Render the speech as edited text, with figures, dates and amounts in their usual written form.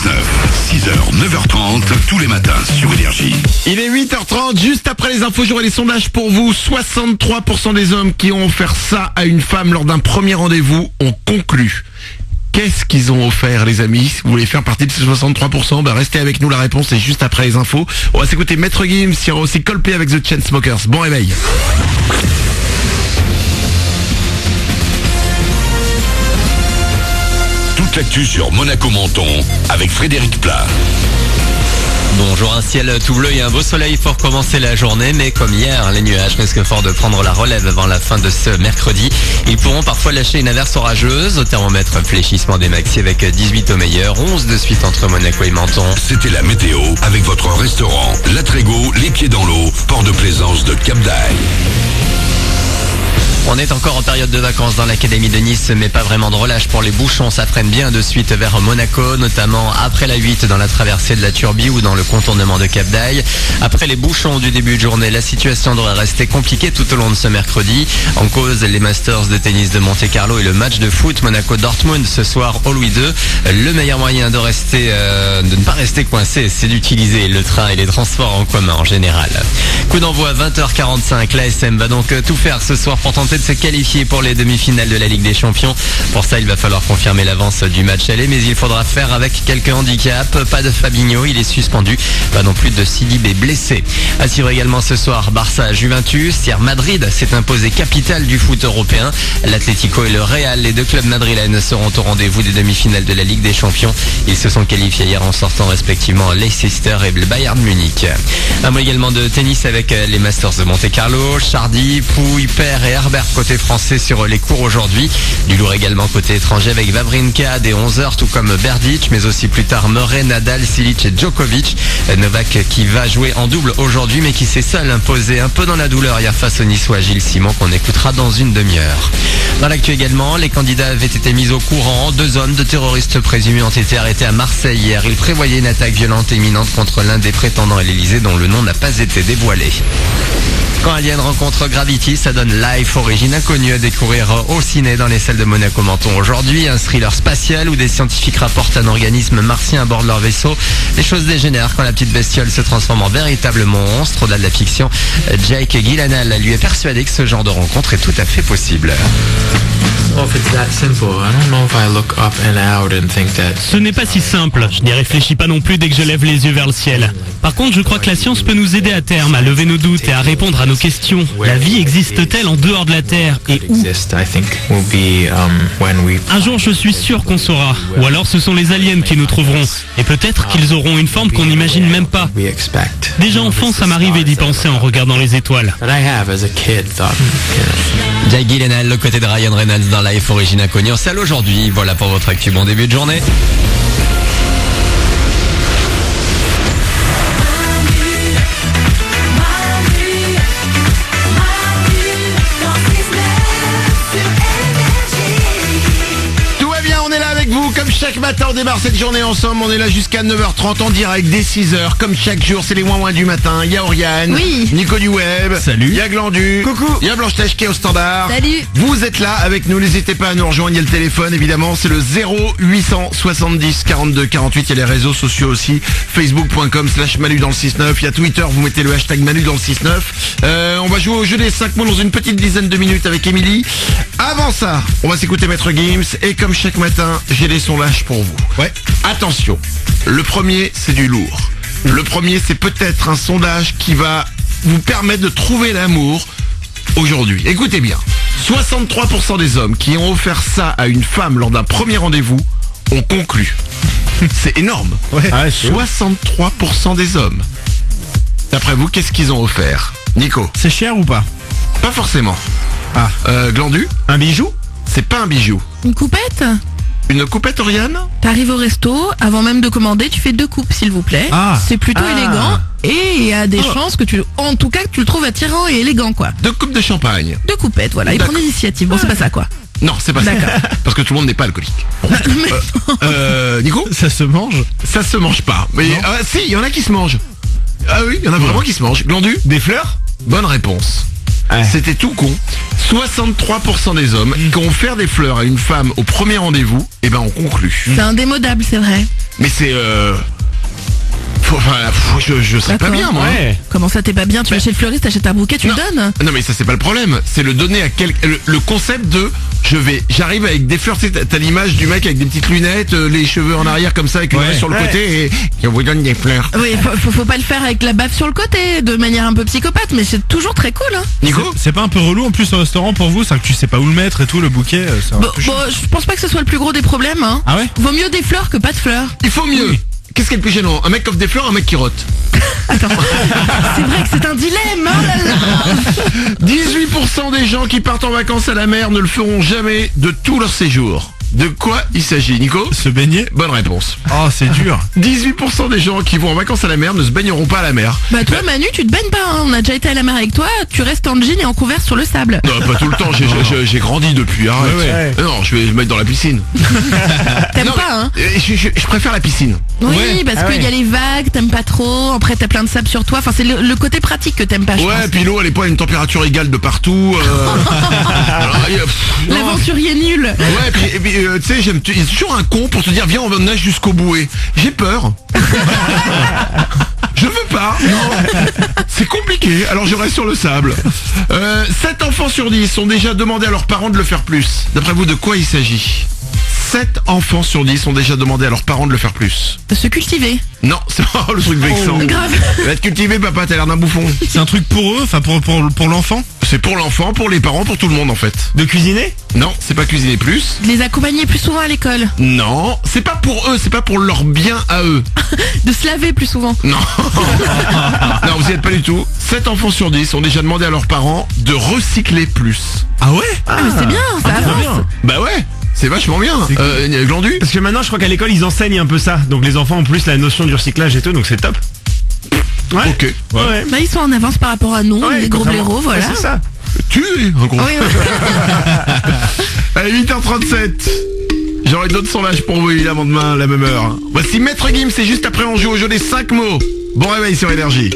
6h, 9h30, tous les matins sur Énergie. Il est 8h30, juste après les infos, j'aurai les sondages pour vous. 63% des hommes qui ont offert ça à une femme lors d'un premier rendez-vous ont conclu. Qu'est-ce qu'ils ont offert, les amis? Si vous voulez faire partie de ces 63%, restez avec nous, la réponse est juste après les infos. On va s'écouter Maître Gims, il y aura aussi Coldplay avec The Chainsmokers. Bon réveil. Toute l'actu sur Monaco Menton avec Frédéric Plat. Bonjour, un ciel tout bleu et un beau soleil pour commencer la journée, mais comme hier, les nuages risquent fort de prendre la relève avant la fin de ce mercredi. Ils pourront parfois lâcher une averse orageuse. Au thermomètre, fléchissement des maxi avec 18 au meilleur, 11 de suite entre Monaco et Menton. C'était la météo avec votre restaurant La Trégo, les pieds dans l'eau, port de plaisance de Cap d'Aille. On est encore en période de vacances dans l'académie de Nice, mais pas vraiment de relâche pour les bouchons. Ça traîne bien de suite vers Monaco, notamment après la 8 dans la traversée de la Turbie ou dans le contournement de Cap d'Aille. Après les bouchons du début de journée, la situation devrait rester compliquée tout au long de ce mercredi. En cause, les Masters de tennis de Monte-Carlo et le match de foot Monaco-Dortmund ce soir au Louis II. Le meilleur moyen de ne pas rester coincé, c'est d'utiliser le train et les transports en commun en général. Coup d'envoi 20h45, l'ASM va donc tout faire ce soir pour tenter de se qualifier pour les demi-finales de la Ligue des Champions. Pour ça, il va falloir confirmer l'avance du match aller, mais il faudra faire avec quelques handicaps. Pas de Fabinho, il est suspendu. Pas non plus de Sidibé blessé. À suivre également ce soir, Barça-Juventus. Hier, Madrid s'est imposé capitale du foot européen. L'Atlético et le Real, les deux clubs madrilènes, seront au rendez-vous des demi-finales de la Ligue des Champions. Ils se sont qualifiés hier en sortant respectivement Leicester et le Bayern Munich. Un mot également de tennis avec les Masters de Monte-Carlo. Chardy, Pouille, Paire et Herbert côté français sur les cours aujourd'hui. Du lourd également côté étranger avec Wawrinka dès 11h, tout comme Berdych, mais aussi plus tard Murray, Nadal, Cilic et Djokovic. Novak qui va jouer en double aujourd'hui, mais qui s'est seul imposé un peu dans la douleur hier face au Niçois Gilles Simon, qu'on écoutera dans une demi-heure. Dans l'actu également, les candidats avaient été mis au courant. 2 hommes de terroristes présumés ont été arrêtés à Marseille hier. Ils prévoyaient une attaque violente et imminente contre l'un des prétendants à l'Elysée dont le nom n'a pas été dévoilé. Quand Alien rencontre Gravity, ça donne Life, origine inconnue à découvrir au ciné dans les salles de Monaco Menton aujourd'hui. Un thriller spatial où des scientifiques rapportent un organisme martien à bord de leur vaisseau. Les choses dégénèrent quand la petite bestiole se transforme en véritable monstre. Au-delà de la fiction, Jake Gyllenhaal lui est persuadé que ce genre de rencontre est tout à fait possible. Ce n'est pas si simple, je n'y réfléchis pas non plus dès que je lève les yeux vers le ciel. Par contre, je crois que la science peut nous aider à terme à lever nos doutes et à répondre à nos questions. La vie existe-t-elle en dehors de la Terre et où? Un jour, je suis sûr qu'on saura. Ou alors ce sont les aliens qui nous trouveront. Et peut-être qu'ils auront une forme qu'on n'imagine même pas. Déjà enfant, ça m'arrivait d'y penser en regardant les étoiles. Jake Gyllenhaal, le côté de Ryan Reynolds dans Life, origine inconnue en salle aujourd'hui. Voilà pour votre actu. Bon début de journée. Comme chaque matin, on démarre cette journée ensemble. On est là jusqu'à 9h30 en direct dès 6h. Comme chaque jour, c'est les ouin-ouin du matin. Il y a Oriane, oui. Nico du Web. Salut. Il y a Glandu. Coucou. Il y a Blanche-Neige qui est au standard. Salut. Vous êtes là avec nous. N'hésitez pas à nous rejoindre. Il y a le téléphone, évidemment. C'est le 0870 42 48. Il y a les réseaux sociaux aussi. Facebook.com/Manu dans le 6-9. Il y a Twitter. Vous mettez le hashtag Manu dans le 6-9. On va jouer au jeu des 5 mots dans une petite dizaine de minutes avec Émilie. Avant ça, on va s'écouter Maître Gims. Et comme chaque matin, j'ai des sondages pour vous. Ouais. Attention, le premier c'est du lourd. Le premier c'est peut-être un sondage qui va vous permettre de trouver l'amour aujourd'hui. Écoutez bien, 63% des hommes qui ont offert ça à une femme lors d'un premier rendez-vous ont conclu. C'est énorme. Ouais. 63% des hommes. D'après vous, qu'est-ce qu'ils ont offert? Nico? C'est cher ou pas? Pas forcément. Glandu? Un bijou? C'est pas un bijou. Une coupette? Une coupette, Oriane? T'arrives au resto, avant même de commander, tu fais 2 coupes s'il vous plaît. C'est plutôt élégant et il y a des chances que tu le trouves attirant et élégant quoi. 2 coupes de champagne. 2 coupettes, voilà, il prend l'initiative. Bon, c'est pas ça quoi. Non, c'est pas ça. Parce que tout le monde n'est pas alcoolique. Nico? Ça se mange? Ça se mange pas. Mais si, il y en a qui se mangent. Ah oui, il y en a vraiment qui se mangent. Glandu? Des fleurs? Bonne réponse. C'était tout con. 63% des hommes qui ont offert des fleurs à une femme au premier rendez-vous, ont conclu. C'est indémodable, c'est vrai. Mais c'est je sais pas D'accord. bien moi. Comment ça, t'es pas bien? Tu vas chez le fleuriste, t'achètes un bouquet, tu le donnes? Non mais ça c'est pas le problème. C'est le donner à quelqu'un. Le concept de j'arrive avec des fleurs. T'as l'image du mec avec des petites lunettes, les cheveux en arrière comme ça avec une main sur le côté et je vous donne des fleurs. Oui, faut pas le faire avec la baffe sur le côté, de manière un peu psychopathe, mais c'est toujours très cool, hein. Nico, c'est pas un peu relou en plus au restaurant pour vous, ça que tu sais pas où le mettre et tout, le bouquet c'est un peu chiant. Je pense pas que ce soit le plus gros des problèmes, hein. Ah ouais? Vaut mieux des fleurs que pas de fleurs. il faut mieux. Oui. Qu'est-ce qui est le plus gênant? Un mec qui offre des fleurs, un mec qui rote. Attends, c'est vrai que c'est un dilemme, oh là là. 18% des gens qui partent en vacances à la mer ne le feront jamais de tout leur séjour. De quoi il s'agit, Nico? Se baigner? Bonne réponse. Oh, c'est dur. 18% des gens qui vont en vacances à la mer ne se baigneront pas à la mer. Bah toi Manu, tu te baignes pas, hein. On a déjà été à la mer avec toi, tu restes en jean et en couvert sur le sable. Non, pas tout le temps, j'ai grandi depuis, arrête. Ouais. Non, je vais me mettre dans la piscine. T'aimes Non, pas, hein? je préfère la piscine. Oui, parce qu'il y a les vagues, t'aimes pas trop, après t'as plein de sable sur toi, enfin c'est le côté pratique que t'aimes pas, je Ouais, pense. puis l'eau elle est pas à une température égale de partout. Alors, non. L'aventurier nul. Ouais, puis tu sais, il y a toujours un con pour te dire viens on nage jusqu'au bouée. J'ai peur. Je veux pas. Non. C'est compliqué. Alors je reste sur le sable. 7 enfants sur 10 ont déjà demandé à leurs parents de le faire plus. D'après vous, de quoi il s'agit? 7 enfants sur 10 ont déjà demandé à leurs parents de le faire plus. De se cultiver. Non, c'est pas le truc vexant. Grave. Va te cultiver, papa, t'as l'air d'un bouffon. C'est un truc pour eux, enfin pour l'enfant? C'est pour l'enfant, pour les parents, pour tout le monde en fait. De cuisiner? Non, c'est pas cuisiner plus. De les accompagner plus souvent à l'école. Non, c'est pas pour eux, c'est pas pour leur bien à eux. De se laver plus souvent. Non. Non, vous y êtes pas du tout. 7 enfants sur 10 ont déjà demandé à leurs parents de recycler plus. Ah ouais? Ah mais c'est bien, ça avance. bien. Bah ouais, c'est vachement bien. Glandu? Parce que maintenant, je crois qu'à l'école, ils enseignent un peu ça. Donc les enfants ont plus la notion du recyclage et tout, donc c'est top. Ouais. Ok. Ouais. Bah ils sont en avance par rapport à nous, Ouais, les gros contrairement- blaireaux, voilà. Ouais, c'est ça. Tu es un gros. Oui, oui. Allez, 8h37. J'aurai d'autres sondages pour vous évidemment demain à la même heure. Voici Maître Gims, c'est juste après on joue au jeu des 5 mots. Bon réveil sur Énergie.